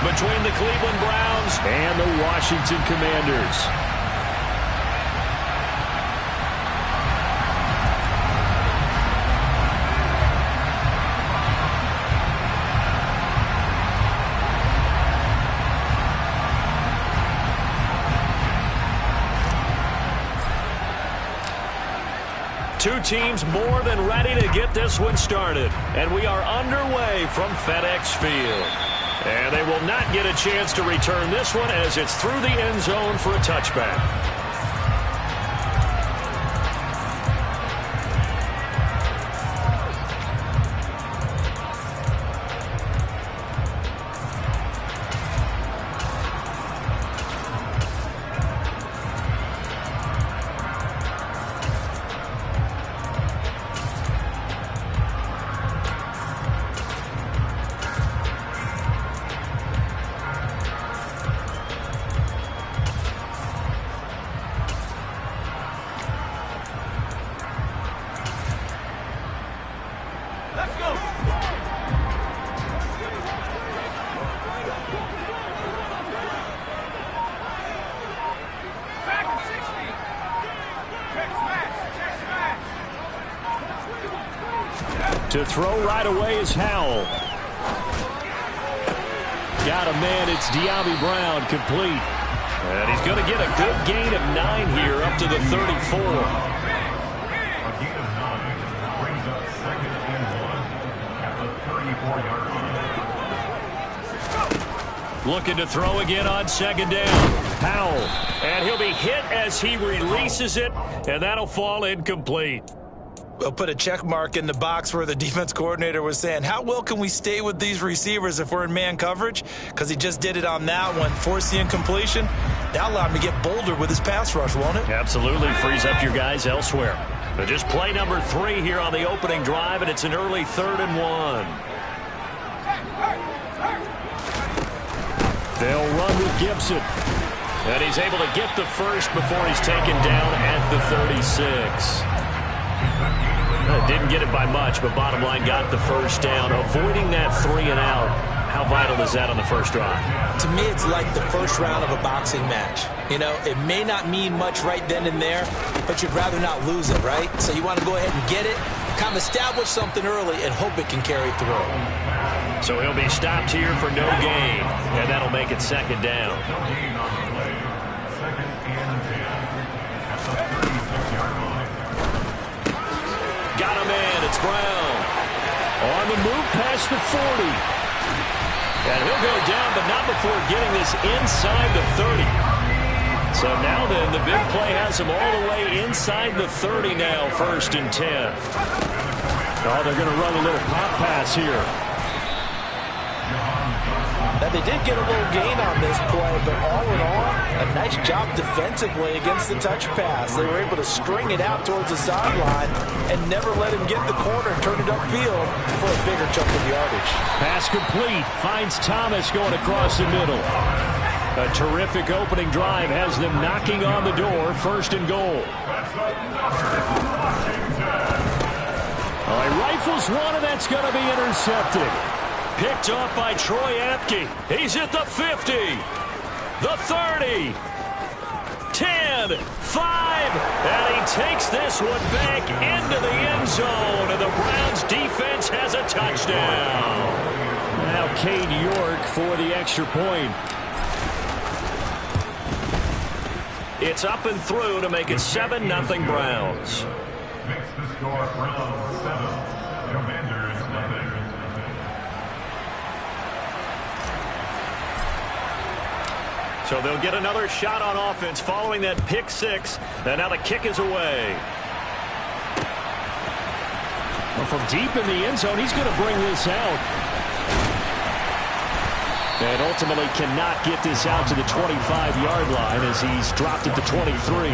between the Cleveland Browns and the Washington Commanders. Two teams more than ready to get this one started. And we are underway from FedEx Field. And they will not get a chance to return this one as it's through the end zone for a touchback. To throw right away is Howell. Got a man, it's De'Ami Brown, complete. And he's going to get a good gain of 9 here up to the 34. A gain of 9 brings up 2nd and 1 at the 34-yard line. Looking to throw again on 2nd down. Howell. And he'll be hit as he releases it, and that'll fall incomplete. We'll put a check mark in the box where the defense coordinator was saying, how well can we stay with these receivers if we're in man coverage? Because he just did it on that one, forced the incompletion. That'll allow him to get bolder with his pass rush, won't it? Absolutely. Frees up your guys elsewhere. But just play number 3 here on the opening drive, and it's an early 3rd and 1. They'll run with Gibson. And he's able to get the first before he's taken down at the 36. Didn't get it by much, but bottom line got the first down. Avoiding that 3 and out, how vital is that on the first drive? To me, it's like the first round of a boxing match. You know, it may not mean much right then and there, but you'd rather not lose it, right? So you want to go ahead and get it, kind of establish something early, and hope it can carry through. So he'll be stopped here for no gain, and that'll make it 2nd down. Got a man, it's Brown. On the move past the 40. And he'll go down, but not before getting this inside the 30. So now then, the big play has him all the way inside the 30 now, 1st and 10. Oh, they're going to run a little pop pass here. Now, they did get a little gain on this play, but all in all, a nice job defensively against the touch pass. They were able to string it out towards the sideline and never let him get the corner and turn it upfield for a bigger chunk of yardage. Pass complete. Finds Thomas going across the middle. A terrific opening drive has them knocking on the door. 1st and goal. He rifles one, and that's going to be intercepted. Picked off by Troy Apke. He's at the 50, the 30, 10, 5, and he takes this one back into the end zone, and the Browns defense has a touchdown. Now Cade York for the extra point. It's up and through to make it 7-0 Browns. Makes the score Browns 7, Commanders 0. So they'll get another shot on offense following that pick 6. And now the kick is away. Well, from deep in the end zone, he's going to bring this out. And ultimately cannot get this out to the 25-yard line as he's dropped at the 23.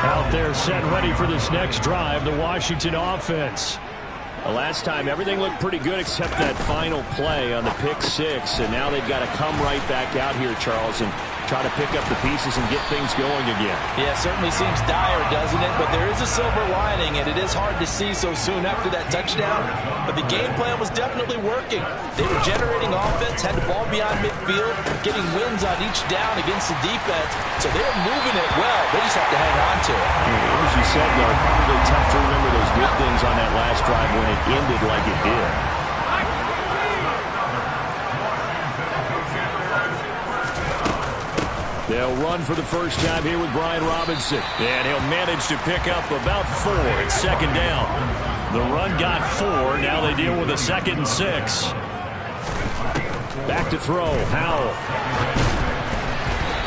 Out there set ready for this next drive, the Washington offense. The last time, everything looked pretty good except that final play on the pick six. And now they've got to come right back out here, Charles, and try to pick up the pieces and get things going again. Yeah, it certainly seems dire, doesn't it? But there is a silver lining, and it is hard to see so soon after that touchdown. But the game plan was definitely working. They were generating offense, had the ball beyond midfield, getting wins on each down against the defense. So they were moving it well. They just have to hang on to it. As you said, though, probably tough to remember those good things on that last drive when it ended like it did. They'll run for the first time here with Brian Robinson. And he'll manage to pick up about 4. It's second down. The run got 4. Now they deal with a 2nd and 6. Back to throw. Howell.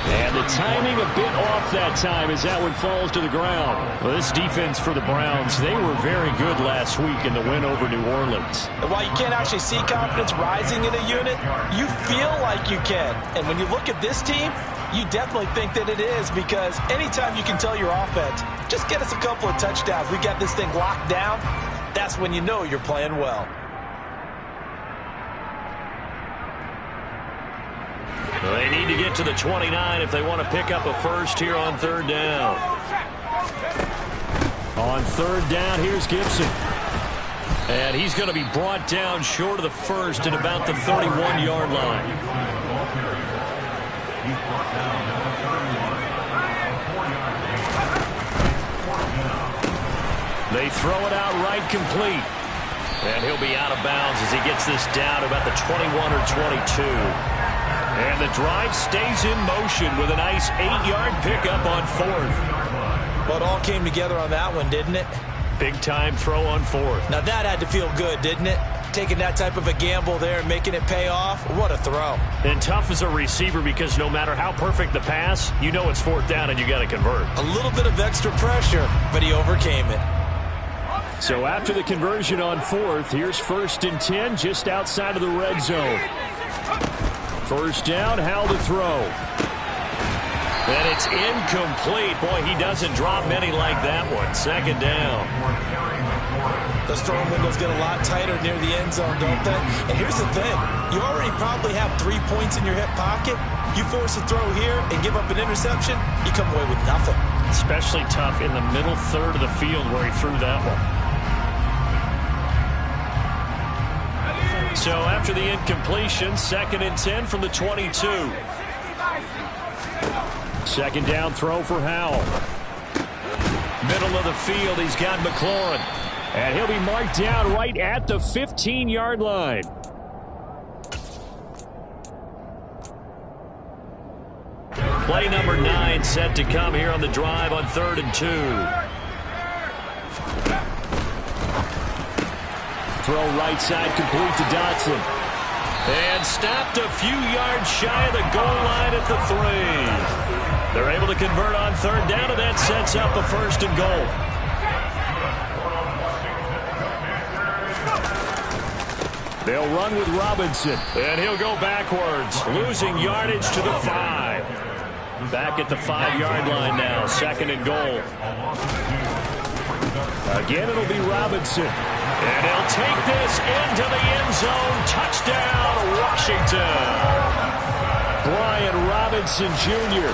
And the timing a bit off that time as that one falls to the ground. Well, this defense for the Browns, they were very good last week in the win over New Orleans. And while you can't actually see confidence rising in a unit, you feel like you can. And when you look at this team, you definitely think that it is, because anytime you can tell your offense, just get us a couple of touchdowns, we got this thing locked down, that's when you know you're playing well. Well, they need to get to the 29 if they want to pick up a first here on 3rd down. On 3rd down, here's Gibson. And he's going to be brought down short of the first at about the 31-yard line. They throw it out right, complete. And he'll be out of bounds as he gets this down about the 21 or 22. And the drive stays in motion with a nice 8-yard pickup on 4th. Well, it all came together on that one, didn't it? Big-time throw on 4th. Now that had to feel good, didn't it? Taking that type of a gamble there and making it pay off. What a throw. And tough as a receiver, because no matter how perfect the pass, you know it's 4th down and you got to convert. A little bit of extra pressure, but he overcame it. So after the conversion on 4th, here's 1st and 10 just outside of the red zone. 1st down, Howell to throw. And it's incomplete. Boy, he doesn't drop many like that one. 2nd down. Those throwing windows get a lot tighter near the end zone, don't they? And here's the thing. You already probably have 3 points in your hip pocket. You force a throw here and give up an interception, you come away with nothing. Especially tough in the middle third of the field where he threw that one. So after the incompletion, 2nd and 10 from the 22. 2nd down throw for Howell. Middle of the field, he's got McLaurin. And he'll be marked down right at the 15-yard line. Play number 9 set to come here on the drive on 3rd and 2. Throw right side, complete to Dotson. And stopped a few yards shy of the goal line at the 3. They're able to convert on 3rd down, and that sets up a 1st and goal. They'll run with Robinson, and he'll go backwards, losing yardage to the 5. Back at the 5-yard line now, 2nd and goal. Again, it'll be Robinson. And he'll take this into the end zone. Touchdown, Washington. Brian Robinson Jr.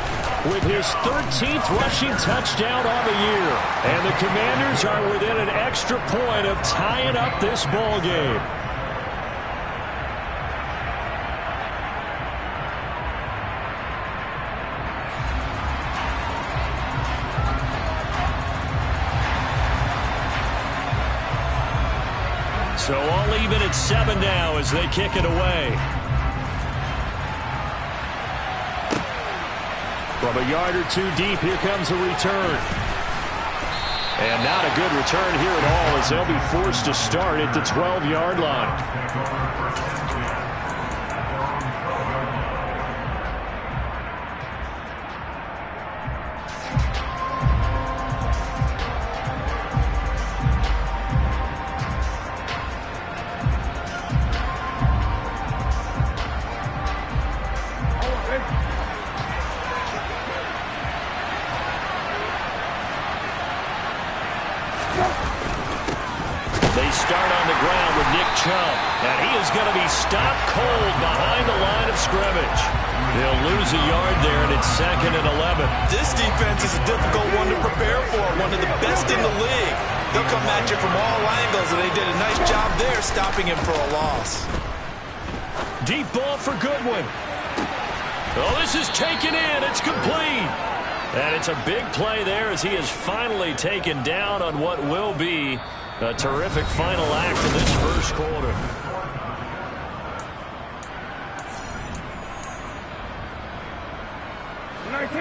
with his 13th rushing touchdown on the year. And the Commanders are within an extra point of tying up this ball game. So all even at 7 now as they kick it away. From a yard or 2 deep, here comes a return. And not a good return here at all as they'll be forced to start at the 12-yard line. They start on the going to be stopped cold behind the line of scrimmage. They'll lose a yard there, and it's 2nd and 11. This defense is a difficult one to prepare for, one of the best in the league. They'll come at you from all angles, and they did a nice job there stopping him for a loss. Deep ball for Goodwin. Oh, this is taken in. It's complete. And it's a big play there as he is finally taken down on what will be a terrific final act in this first quarter.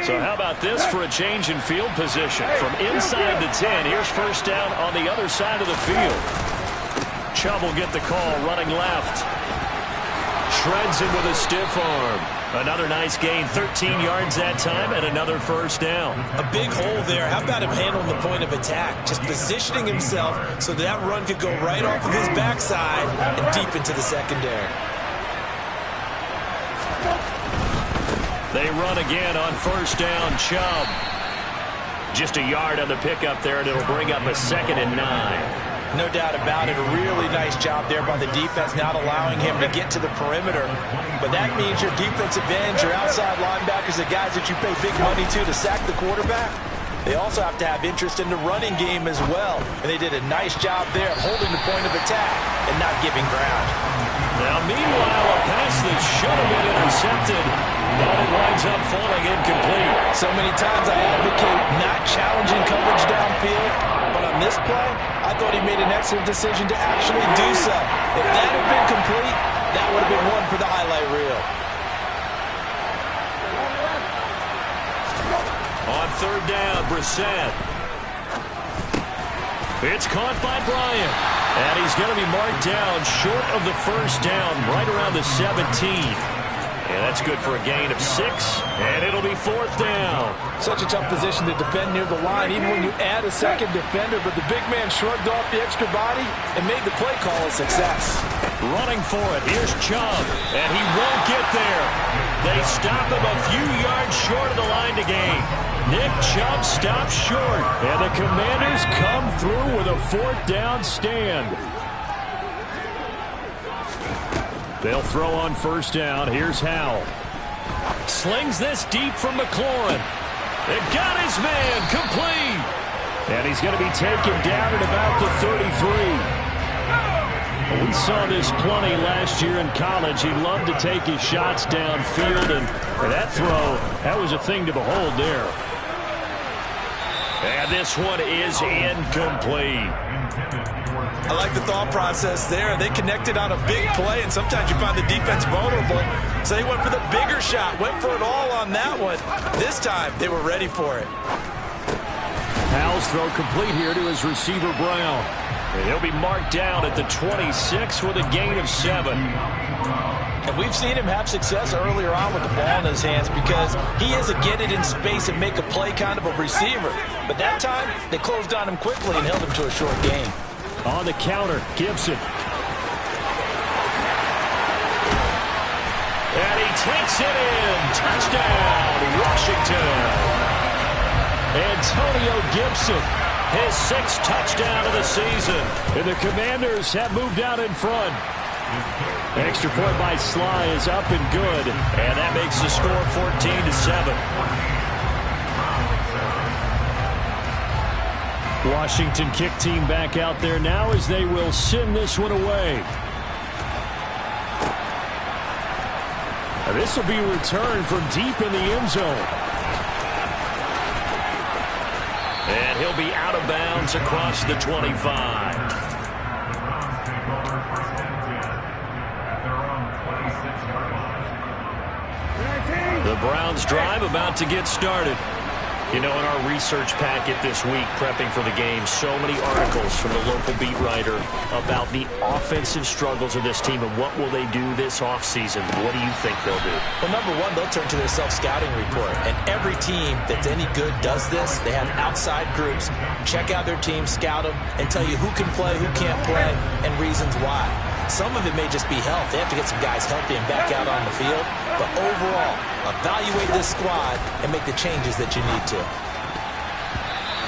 So how about this for a change in field position? From inside the 10, here's first down on the other side of the field. Chubb will get the call running left. Shreds him with a stiff arm. Another nice gain, 13 yards that time, and another first down. A big hole there. How about him handling the point of attack? Just positioning himself so that run could go right off of his backside and deep into the secondary. They run again on first down. Chubb. Just a yard on the pickup there, and it'll bring up a 2nd and 9. No doubt about it. A really nice job there by the defense, not allowing him to get to the perimeter. But that means your defensive ends, your outside linebackers, the guys that you pay big money to sack the quarterback, they also have to have interest in the running game as well. And they did a nice job there of holding the point of attack and not giving ground. Now, meanwhile, a pass that should have been intercepted, but it winds up falling incomplete. So many times I advocate not challenging coverage downfield, but on this play, I thought he made an excellent decision to actually do so. If that had been complete, that would have been one for the highlight reel. On third down, Brissett. It's caught by Bryant. And he's going to be marked down short of the first down, right around the 17. And that's good for a gain of 6, and it'll be 4th down. Such a tough position to defend near the line, even when you add a second defender, but the big man shrugged off the extra body and made the play call a success. Running for it, here's Chubb, and he won't get there. They stop him a few yards short of the line to gain. Nick Chubb stops short, and the Commanders come through with a 4th down stand. They'll throw on first down. Here's Howell. Slings this deep from McLaurin. It got his man complete. And he's going to be taken down at about the 33. We saw this plenty last year in college. He loved to take his shots downfield, and that throw, that was a thing to behold there. And this one is incomplete. I like the thought process there. They connected on a big play, and sometimes you find the defense vulnerable. So they went for the bigger shot, went for it all on that one. This time, they were ready for it. Howell's throw complete here to his receiver, Brown. And he'll be marked down at the 26 with a gain of 7. And we've seen him have success earlier on with the ball in his hands because he is a get it in space and make a play kind of a receiver. But that time, they closed on him quickly and held him to a short gain. On the counter, Gibson. And he takes it in. Touchdown, Washington. Antonio Gibson, his 6th touchdown of the season. And the Commanders have moved out in front. An extra point by Sly is up and good. And that makes the score 14-7. Washington kick team back out there now as they will send this one away. This will be returned from deep in the end zone. And he'll be out of bounds across the 25. The Browns drive about to get started. You know, in our research packet this week, prepping for the game, so many articles from the local beat writer about the offensive struggles of this team and what will they do this offseason. What do you think they'll do? Well, number one, they'll turn to their self-scouting report. And every team that's any good does this. They have outside groups, check out their team, scout them, and tell you who can play, who can't play, and reasons why. Some of it may just be health. They have to get some guys healthy and back out on the field. But overall, evaluate this squad and make the changes that you need to.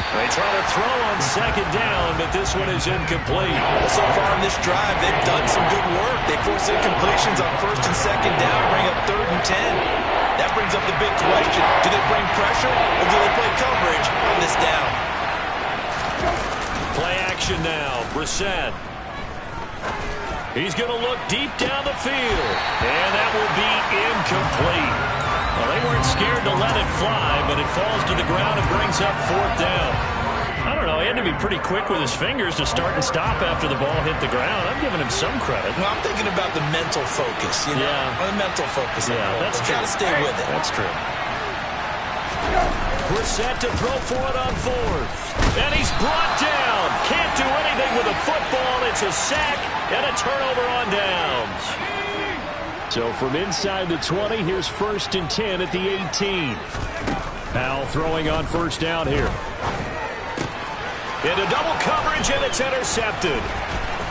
They try to throw on second down, but this one is incomplete. Well, so far in this drive, they've done some good work. They force incompletions on first and second down, bring up 3rd and 10. That brings up the big question. Do they bring pressure, or do they play coverage on this down? Play action now. Brissett. He's going to look deep down the field, and that will be incomplete. Well, they weren't scared to let it fly, but it falls to the ground and brings up 4th down. I don't know. He had to be pretty quick with his fingers to start and stop after the ball hit the ground. I'm giving him some credit. Well, I'm thinking about the mental focus, you know? Yeah. The mental focus. Yeah, that's true. Got to stay with it. That's true. Brissett to throw for it on 4th. And he's brought down. Can't do anything with a football. It's a sack and a turnover on downs. So from inside the 20, here's 1st and 10 at the 18. Powell throwing on 1st down here. Into double coverage, and it's intercepted.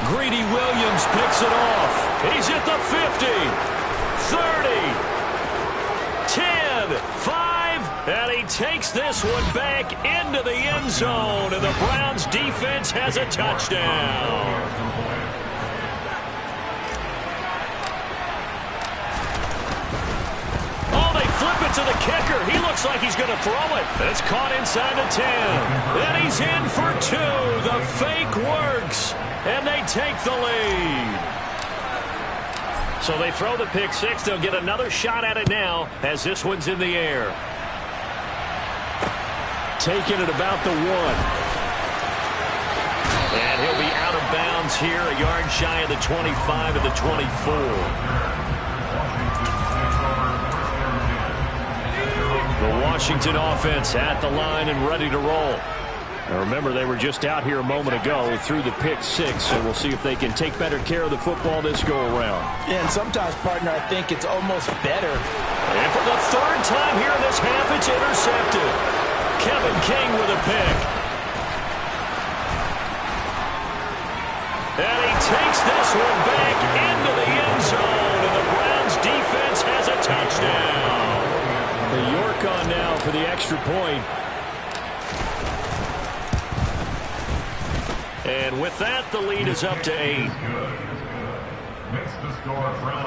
Greedy Williams picks it off. He's at the 50, 30, 10, 5, and he takes this one back into the end zone, and the Browns defense has a touchdown. Flip it to the kicker. He looks like he's going to throw it. It's caught inside the 10. And he's in for 2. The fake works. And they take the lead. So they throw the pick 6. They'll get another shot at it now as this one's in the air. Taking it about the 1. And he'll be out of bounds here, a yard shy of the 25 to the 24. The Washington offense at the line and ready to roll. Now remember, they were just out here a moment ago through the pick 6, so we'll see if they can take better care of the football this go-around. Yeah, and sometimes, partner, I think it's almost better. And for the 3rd time here in this half, it's intercepted. Kevin King with a pick. And he takes this one back into the end zone, and the Browns defense has a touchdown. The York on now for the extra point. And with that, the lead is up to 8. Makes the score from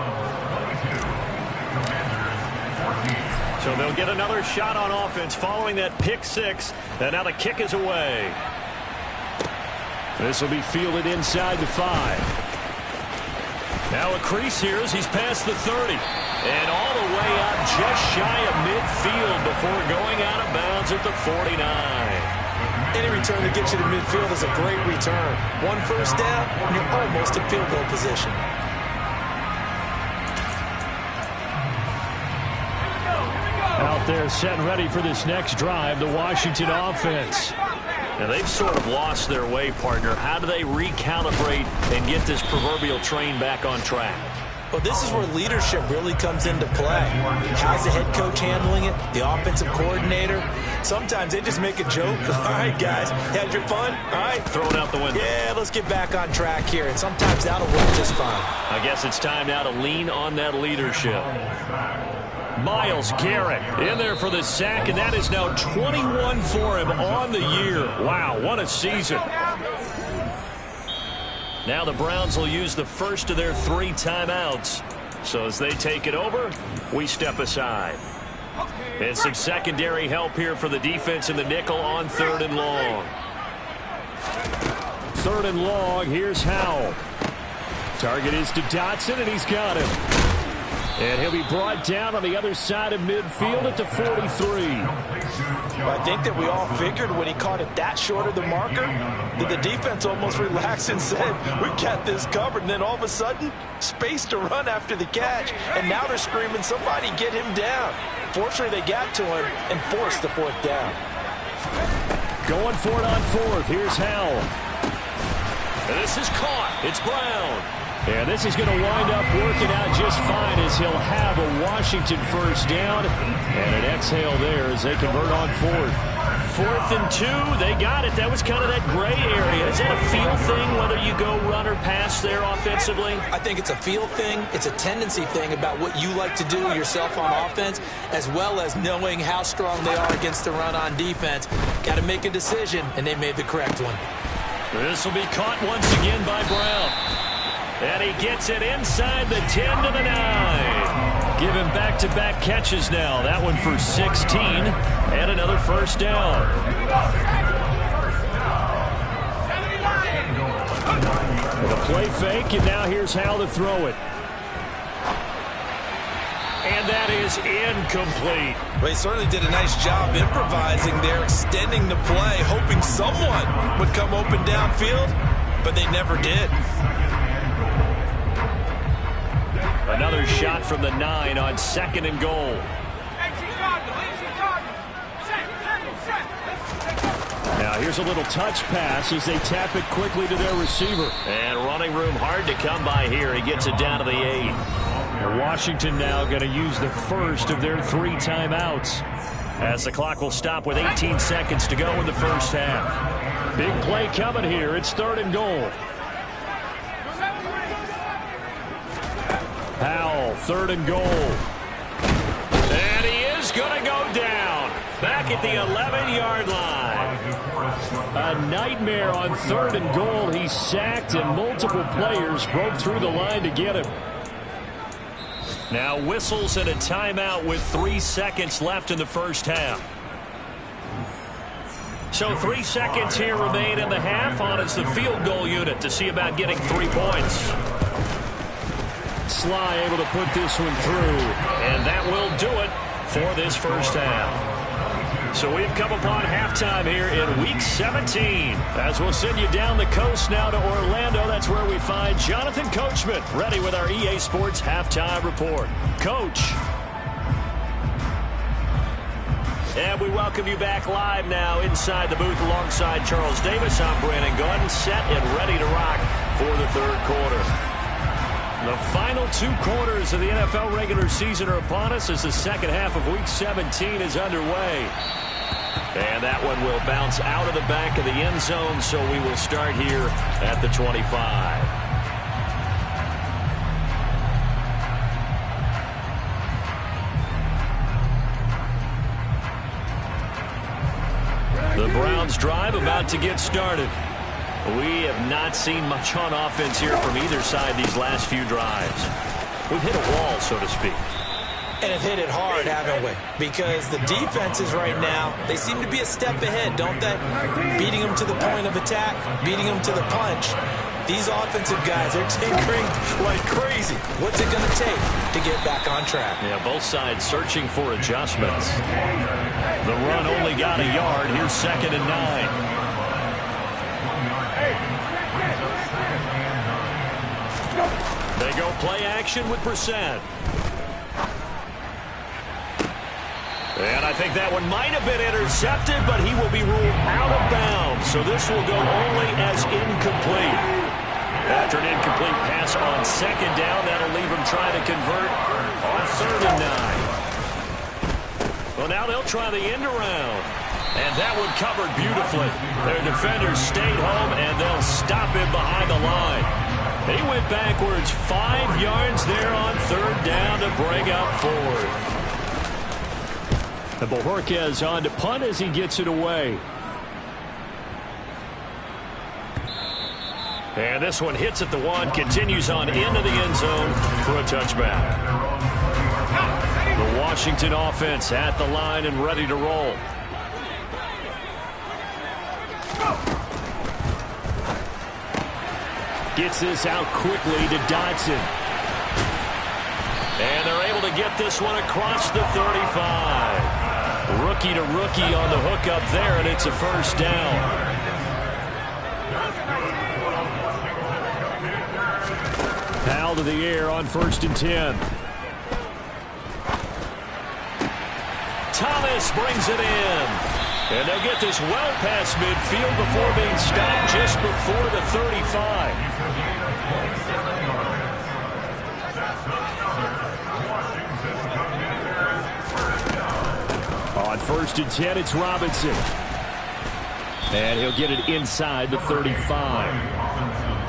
22. So they'll get another shot on offense following that pick 6. And now the kick is away. This will be fielded inside the 5. Now a crease here as he's past the 30. And all the way out just shy of midfield before going out of bounds at the 49. Any return that gets you to midfield is a great return. 1 first down, and you're almost in field goal position. Out there set and ready for this next drive, the Washington offense. Now they've sort of lost their way, partner. How do they recalibrate and get this proverbial train back on track? Well, this is where leadership really comes into play. How's the head coach handling it? The offensive coordinator? Sometimes they just make a joke. All right, guys, had your fun? All right. Throw it out the window. Yeah, let's get back on track here. And sometimes that'll work just fine. I guess it's time now to lean on that leadership. Myles Garrett in there for the sack, and that is now 21 for him on the year. Wow, what a season. Now the Browns will use the first of their 3 timeouts. So as they take it over, we step aside. And some secondary help here for the defense in the nickel on 3rd and long. 3rd and long, here's Howell. Target is to Dotson, and he's got him. And he'll be brought down on the other side of midfield at the 43. Well, I think that we all figured when he caught it that short of the marker that the defense almost relaxed and said, we got this covered. And then all of a sudden, space to run after the catch. And now they're screaming, somebody get him down. Fortunately, they got to him and forced the 4th down. Going for it on 4th. Here's Howell. And this is caught. It's Brown. And this is going to wind up working out just fine as he'll have a Washington first down. And an exhale there as they convert on 4th. 4th and 2. They got it. That was kind of that gray area. Is that a feel thing, whether you go run or pass there offensively? I think it's a feel thing. It's a tendency thing about what you like to do yourself on offense, as well as knowing how strong they are against the run on defense. Got to make a decision, and they made the correct one. This will be caught once again by Brown. And he gets it inside the 10 to the 9. Give him back-to-back catches now. That one for 16 and another first down. With a play fake, and now here's how to throw it. And that is incomplete. Well, he certainly did a nice job improvising there, extending the play, hoping someone would come open downfield, but they never did. Another shot from the 9 on 2nd and goal. Now here's a little touch pass as they tap it quickly to their receiver. And running room hard to come by here. He gets it down to the 8. And Washington now going to use the first of their 3 timeouts, as the clock will stop with 18 seconds to go in the first half. Big play coming here. It's 3rd and goal. Powell, 3rd and goal. And he is going to go down. Back at the 11-yard line. A nightmare on 3rd and goal. He's sacked, and multiple players broke through the line to get him. Now whistles and a timeout with 3 seconds left in the first half. So 3 seconds here remain in the half on as the field goal unit to see about getting 3 points. Sly able to put this one through, and that will do it for this first half. So we've come upon halftime here in Week 17. As we'll send you down the coast now to Orlando, that's where we find Jonathan Coachman, ready with our EA Sports Halftime Report. Coach. And we welcome you back live now inside the booth alongside Charles Davis. I'm Brandon Gunn, set and ready to rock for the 3rd quarter. The final 2 quarters of the NFL regular season are upon us as the second half of Week 17 is underway. And that one will bounce out of the back of the end zone, so we will start here at the 25. The Browns drive about to get started. We have not seen much on offense here from either side these last few drives. We've hit a wall, so to speak. And have hit it hard, haven't we? Because the defenses right now, they seem to be a step ahead, don't they? Beating them to the point of attack, beating them to the punch. These offensive guys are tinkering like crazy. What's it going to take to get back on track? Yeah, both sides searching for adjustments. The run only got a yard. Here's 2nd and 9. They go play action with Brissett. And I think that one might have been intercepted, but he will be ruled out of bounds. So this will go only as incomplete. After an incomplete pass on 2nd down, that'll leave him trying to convert on 3rd and 9. Well, now they'll try the end around. And that one covered beautifully. Their defenders stayed home, and they'll stop him behind the line. He went backwards 5 yards there on 3rd down to bring up 4th. And Bojorquez on to punt as he gets it away. And this one hits at the 1, continues on into the end zone for a touchback. The Washington offense at the line and ready to roll. Gets this out quickly to Dotson. And they're able to get this one across the 35. Rookie to rookie on the hook up there, and it's a first down. Powell to the air on 1st and 10. Thomas brings it in. And they'll get this well past midfield before being stopped just before the 35. On first and 10, it's Robinson. And he'll get it inside the 35.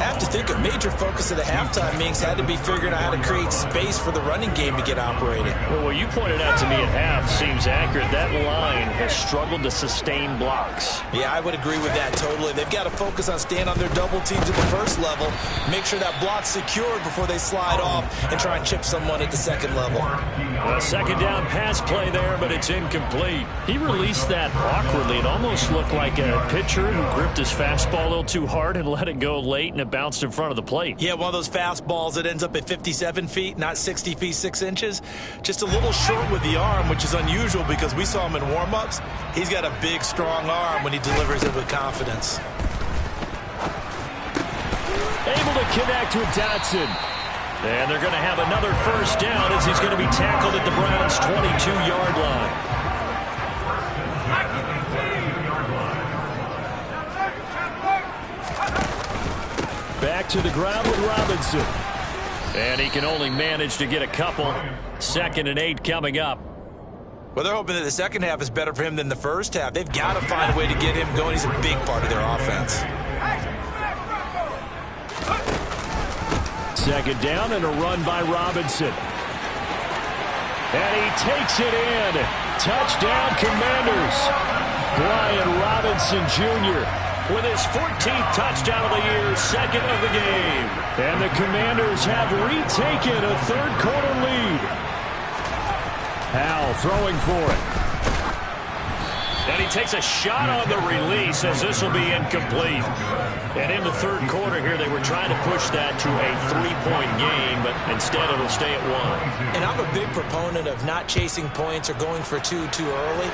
I have to think a major focus of the halftime meetings had to be figuring out how to create space for the running game to get operating. Well, what you pointed out to me at half seems accurate. That line has struggled to sustain blocks. Yeah, I would agree with that totally. They've got to focus on staying on their double teams at the first level, make sure that block's secured before they slide off and try and chip someone at the second level. A second down pass play there, but it's incomplete. He released that awkwardly. It almost looked like a pitcher who gripped his fastball a little too hard and let it go late, and it bounced in front of the plate. Yeah, one of those fastballs that ends up at 57 feet, not 60 feet 6 inches. Just a little short with the arm, which is unusual because we saw him in warm-ups. He's got a big, strong arm when he delivers it with confidence. Able to connect with Dotson. And they're going to have another first down as he's going to be tackled at the Browns' 22-yard line. Back to the ground with Robinson. And he can only manage to get a couple. 2nd and 8 coming up. Well, they're hoping that the second half is better for him than the first half. They've got to find a way to get him going. He's a big part of their offense. 2nd down and a run by Robinson. And he takes it in. Touchdown, Commanders. Brian Robinson Jr. with his 14th touchdown of the year, 2nd of the game. And the Commanders have retaken a third-quarter lead. Howell throwing for it. And he takes a shot on the release as this will be incomplete. And in the third quarter here, they were trying to push that to a 3-point game, but instead it'll stay at 1. And I'm a big proponent of not chasing points or going for two too early.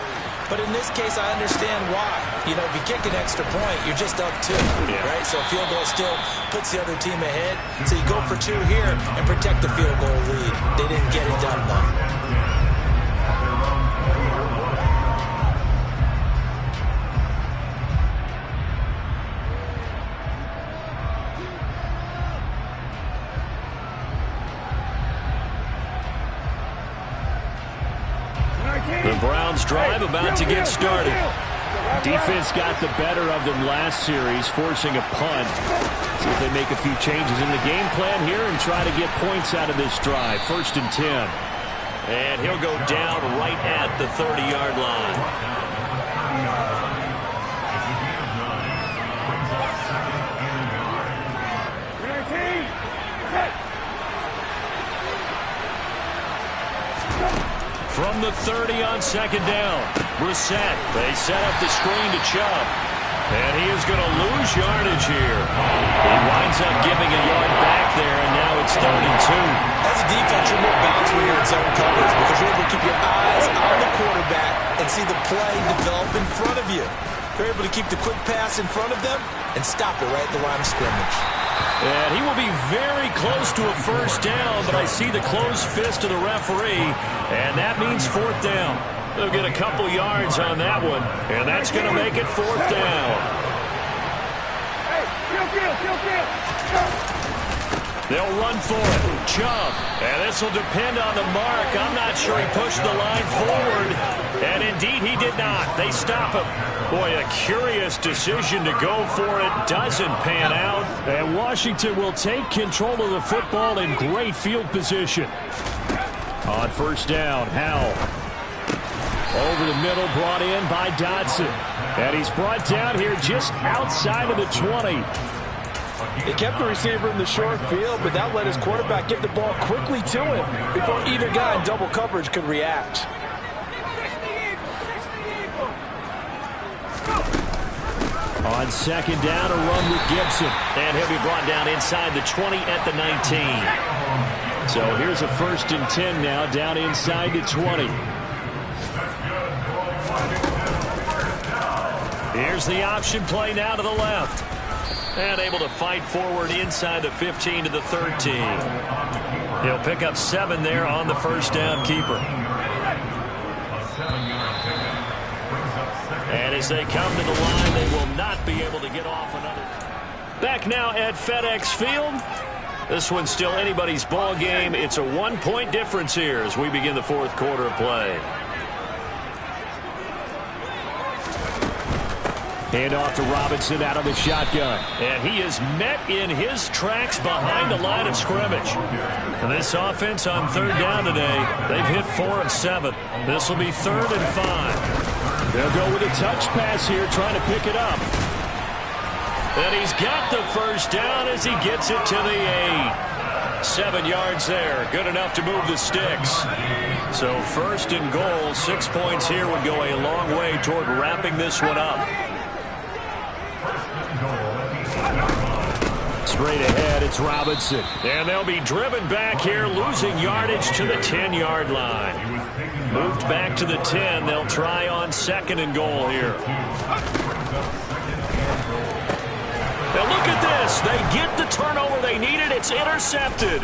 But in this case, I understand why. You know, if you kick an extra point, you're just up 2, right? So a field goal still puts the other team ahead. So you go for 2 here and protect the field goal lead. They didn't get it done, though. The Browns drive about to get started. Defense got the better of them last series, forcing a punt. See if they make a few changes in the game plan here and try to get points out of this drive. 1st and 10. And he'll go down right at the 30-yard line. From the 30 on 2nd down. Brissett, they set up the screen to Chubb. And he is going to lose yardage here. He winds up giving a yard back there, and now it's 3rd and 2. As a defense, you're more balanced when you're in zone coverage because you're able to keep your eyes on the quarterback and see the play develop in front of you. You're able to keep the quick pass in front of them and stop it right at the line of scrimmage. And he will be very close to a first down, but I see the closed fist of the referee, and that means 4th down. They'll get a couple yards on that one, and that's going to make it 4th down. They'll run for it. Chubb. And this will depend on the mark. I'm not sure he pushed the line forward. And indeed, he did not. They stop him. Boy, a curious decision to go for it. Doesn't pan out. And Washington will take control of the football in great field position. On 1st down, Howell. Over the middle, brought in by Dotson. And he's brought down here just outside of the 20. They kept the receiver in the short field, but that let his quarterback get the ball quickly to him before either guy in double coverage could react. On 2nd down, a run with Gibson. And he'll be brought down inside the 20 at the 19. So here's a 1st and 10 now, down inside the 20. Here's the option play now to the left. And able to fight forward inside the 15 to the 13. He'll pick up 7 there on the first down keeper. And as they come to the line, they will not be able to get off another. Back now at FedEx Field. This one's still anybody's ball game. It's a 1-point difference here as we begin the 4th quarter of play. Hand off to Robinson out of the shotgun. And he is met in his tracks behind the line of scrimmage. And this offense on third down today, they've hit 4 of 7. This will be 3rd and 5. They'll go with a touch pass here, trying to pick it up. And he's got the first down as he gets it to the 8. 7 yards there. Good enough to move the sticks. So 1st and goal, 6 points here would go a long way toward wrapping this one up. Straight ahead, it's Robinson. And they'll be driven back here, losing yardage to the 10-yard line. Moved back to the 10. They'll try on 2nd and goal here. Now look at this. They get the turnover they needed. It's intercepted.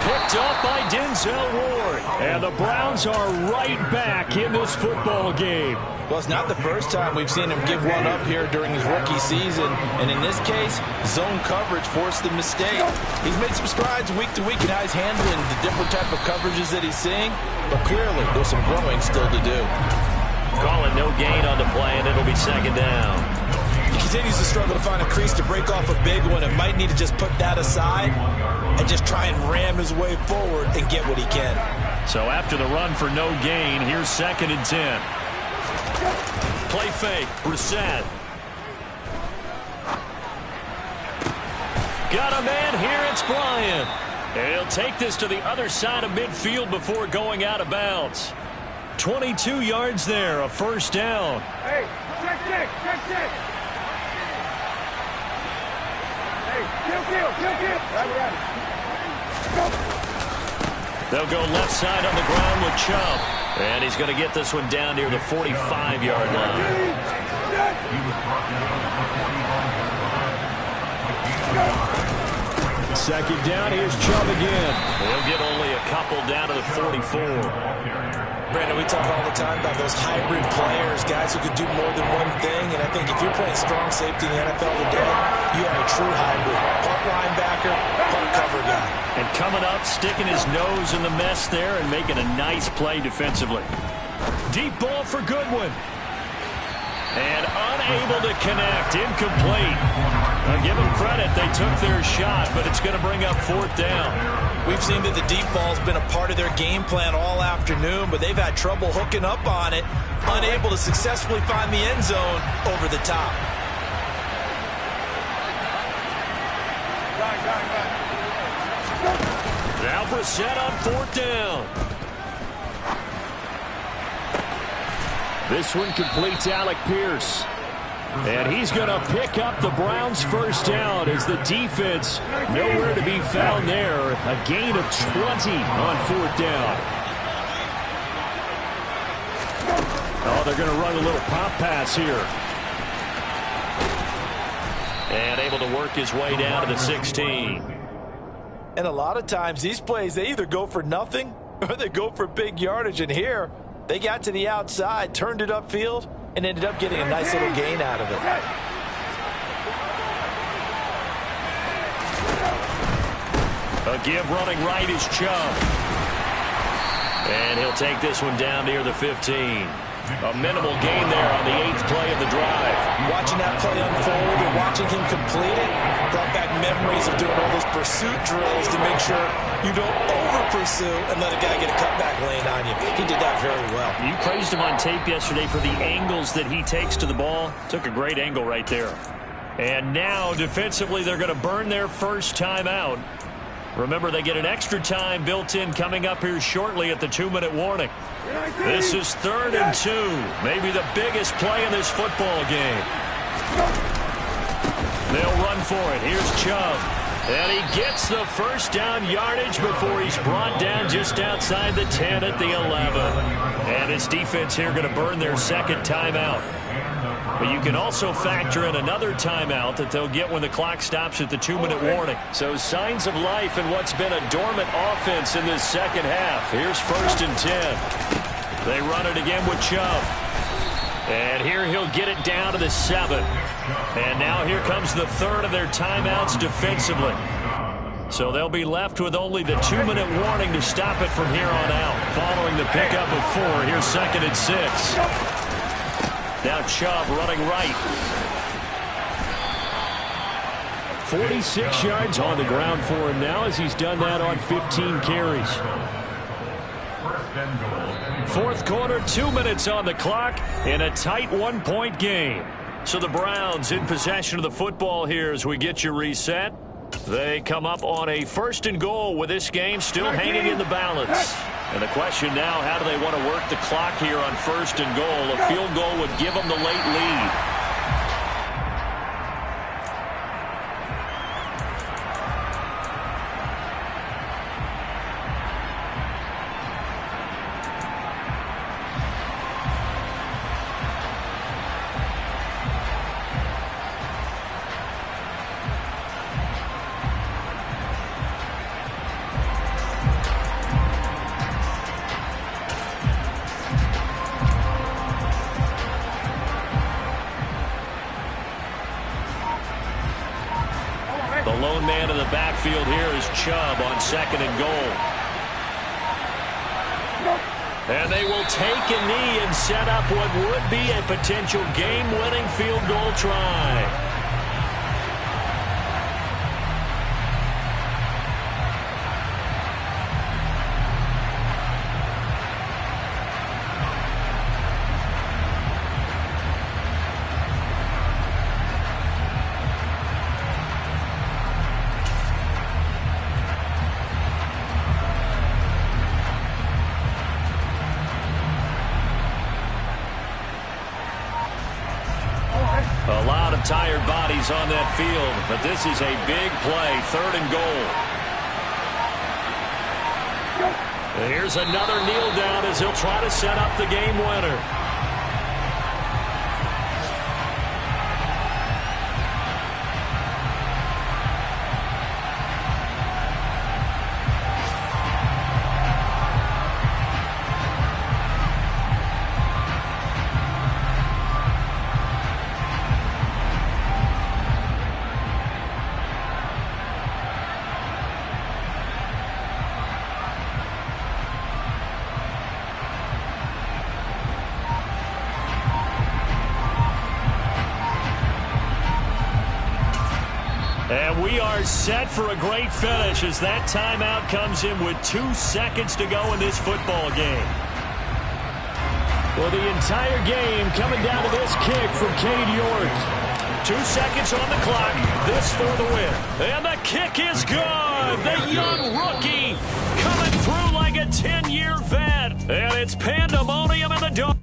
Picked up by Denzel Ward. And the Browns are right back in this football game. Well, it's not the first time we've seen him give one up here during his rookie season. And in this case, zone coverage forced the mistake. He's made some strides week to week in how he's handling the different type of coverages that he's seeing. But clearly, there's some growing still to do. Calling no gain on the play, and it'll be 2nd down. He continues to struggle to find a crease to break off a big one and might need to just put that aside and just try and ram his way forward and get what he can. So after the run for no gain, here's 2nd and 10. Play fake, Brissett. Got a man here, it's Bryant. And he'll take this to the other side of midfield before going out of bounds. 22 yards there, a 1st down. Hey, check. Kill. Right. They'll go left side on the ground with Chubb. And he's going to get this one down near the 45-yard line. Second down, here's Chubb again. He'll get only a couple down to the 44. Brandon, we talk all the time about those hybrid players, guys who could do more than one thing. And I think if you're playing strong safety in the NFL today, you are a true hybrid. Part linebacker, part cover guy. And coming up, sticking his nose in the mess there and making a nice play defensively. Deep ball for Goodwin. And unable to connect, incomplete. I'll give them credit, they took their shot, but it's going to bring up 4th down. We've seen that the deep ball's been a part of their game plan all afternoon, but they've had trouble hooking up on it, unable to successfully find the end zone over the top. Now Brissett on 4th down. This one completes Alec Pierce. And he's going to pick up the Browns' 1st down as the defense nowhere to be found there. A gain of 20 on 4th down. Oh, they're going to run a little pop pass here. And able to work his way down to the 16. And a lot of times these plays, they either go for nothing or they go for big yardage. And here, they got to the outside, turned it upfield, and ended up getting a nice little gain out of it. A give running right is Chubb. And he'll take this one down near the 15. A minimal gain there on the 8th play of the drive. Watching that play unfold and watching him complete it brought back memories of doing all those pursuit drills to make sure you don't over-pursue and let a guy get a cutback lane on you. He did that very well. You praised him on tape yesterday for the angles that he takes to the ball. Took a great angle right there. And now, defensively, they're going to burn their first time out. Remember, they get an extra time built in coming up here shortly at the 2-minute warning. This is 3rd and 2. Maybe the biggest play in this football game. They'll run for it. Here's Chubb. And he gets the first down yardage before he's brought down just outside the 10 at the 11. And this defense here going to burn their 2nd timeout. But you can also factor in another timeout that they'll get when the clock stops at the 2-minute warning. So signs of life in what's been a dormant offense in this 2nd half. Here's 1st and 10. They run it again with Chubb. And here he'll get it down to the 7. And now here comes the 3rd of their timeouts defensively. So they'll be left with only the 2-minute warning to stop it from here on out. Following the pickup of 4, here's 2nd and 6. Now Chubb running right. 46 yards on the ground for him now as he's done that on 15 carries. Fourth quarter, 2 minutes on the clock in a tight one-point game. So the Browns in possession of the football here as we get you reset. They come up on a 1st and goal with this game still hanging in the balance. And the question now, how do they want to work the clock here on 1st and goal? A field goal would give them the late lead. The lone man in the backfield here is Chubb on 2nd and goal. And they will take a knee and set up what would be a potential game-winning field goal try. A lot of tired bodies on that field, but this is a big play, 3rd and goal. Here's another kneel down as he'll try to set up the game winner. And we are set for a great finish as that timeout comes in with 2 seconds to go in this football game. Well, the entire game coming down to this kick from Cade York. 2 seconds on the clock. This for the win. And the kick is good. The young rookie coming through like a 10-year vet. And it's pandemonium in the dome.